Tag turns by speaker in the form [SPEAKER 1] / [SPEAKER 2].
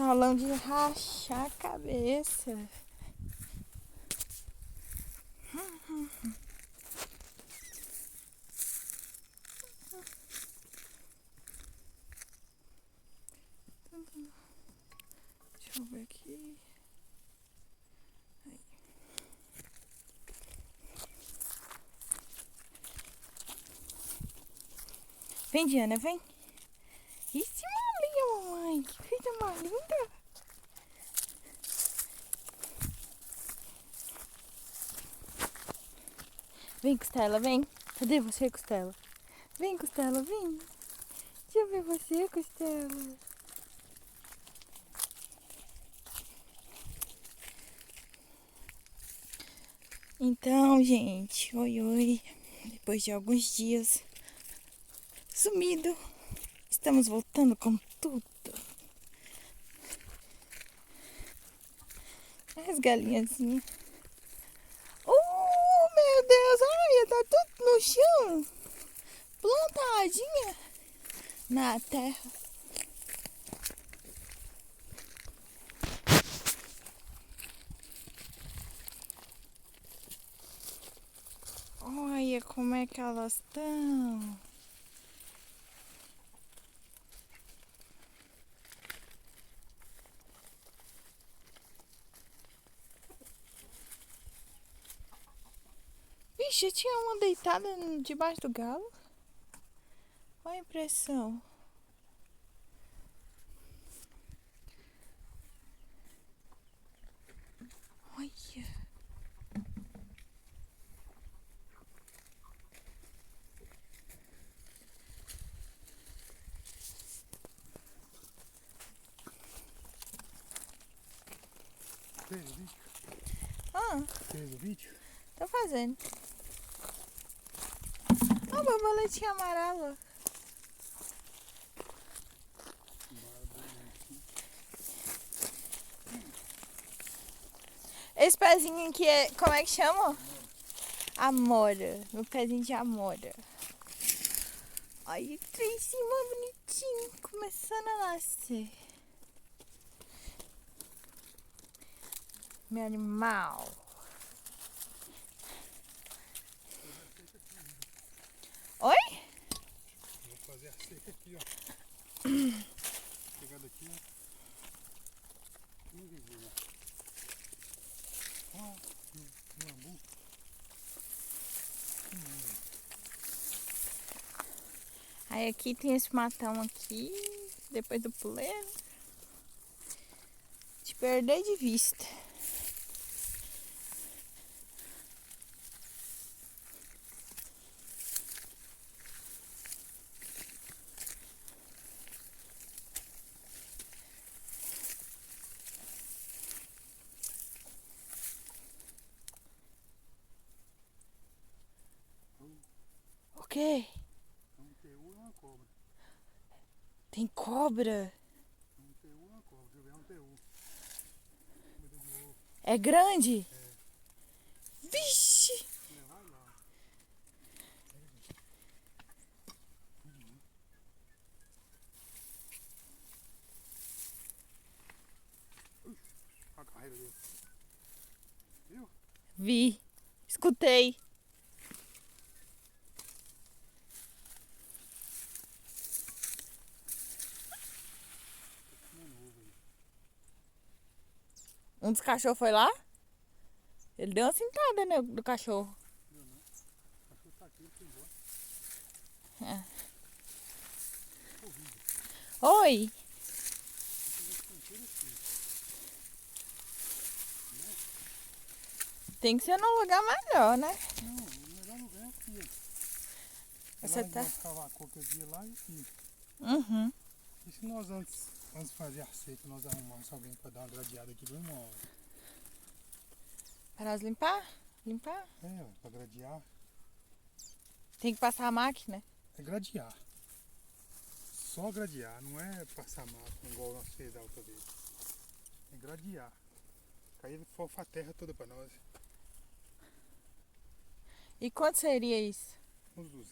[SPEAKER 1] Salão de rachar a cabeça. Deixa eu ver aqui. Aí. Vem, Diana, vem. Isso, malinha, mamãe. Que coisa mais linda. Vem, Costela, vem. Cadê você, Costela? Vem, Costela, vem. Deixa eu ver você, Costela. Então, gente, oi. Depois de alguns dias sumido, estamos voltando com tudo. As galinhazinhas. Meu Deus, olha, tá tudo no chão. Plantadinha na terra. Olha como é que elas estão. Vixe, tinha uma deitada debaixo do galo. Olha a impressão. Olha.
[SPEAKER 2] Fez o vídeo?
[SPEAKER 1] Ah,
[SPEAKER 2] Fez o vídeo?
[SPEAKER 1] tô fazendo. Ó, borboletinha amarela. Esse pezinho aqui é. Como é que chama? Amora. Meu pezinho de amora. Olha o trem em cima bonitinho. Começando a nascer. Meu animal. Oi?
[SPEAKER 2] Vou fazer a seca aqui, ó. Pegando aqui, ó. Vizinho, ó. Ó, o bambu.
[SPEAKER 1] Aí aqui tem esse matão aqui. Depois do puleiro. Te perder de vista. O quê?
[SPEAKER 2] Um TU e uma cobra.
[SPEAKER 1] Tem cobra?
[SPEAKER 2] Um TU e uma cobra. Deixa eu ver, é um TU. Comida de ovo.
[SPEAKER 1] É grande?
[SPEAKER 2] É.
[SPEAKER 1] Vixe!
[SPEAKER 2] Levar lá. Olha a carreira dele. Viu?
[SPEAKER 1] Vi. Escutei. Um dos cachorros foi lá? Ele deu uma sentada no cachorro.
[SPEAKER 2] Viu não? O cachorro tá aqui, ele foi embora.
[SPEAKER 1] É. Oi. Tem que ser num lugar melhor, né?
[SPEAKER 2] Não, o melhor lugar é aqui, ó.
[SPEAKER 1] Você
[SPEAKER 2] Lá
[SPEAKER 1] tá...
[SPEAKER 2] nós cavamos a coca aqui lá e aqui.
[SPEAKER 1] Uhum.
[SPEAKER 2] E se nós antes de fazer a seca, nós arrumássemos alguém pra dar uma gradeada aqui, bem uma hora?
[SPEAKER 1] Para nós limpar? Limpar?
[SPEAKER 2] É, ó, pra gradear.
[SPEAKER 1] Tem que passar a máquina.
[SPEAKER 2] É gradear. Só gradear, não é passar máquina igual nós fez da outra vez. É gradear. Aí ele fofa a terra toda pra nós.
[SPEAKER 1] E quanto seria isso?
[SPEAKER 2] Uns 200.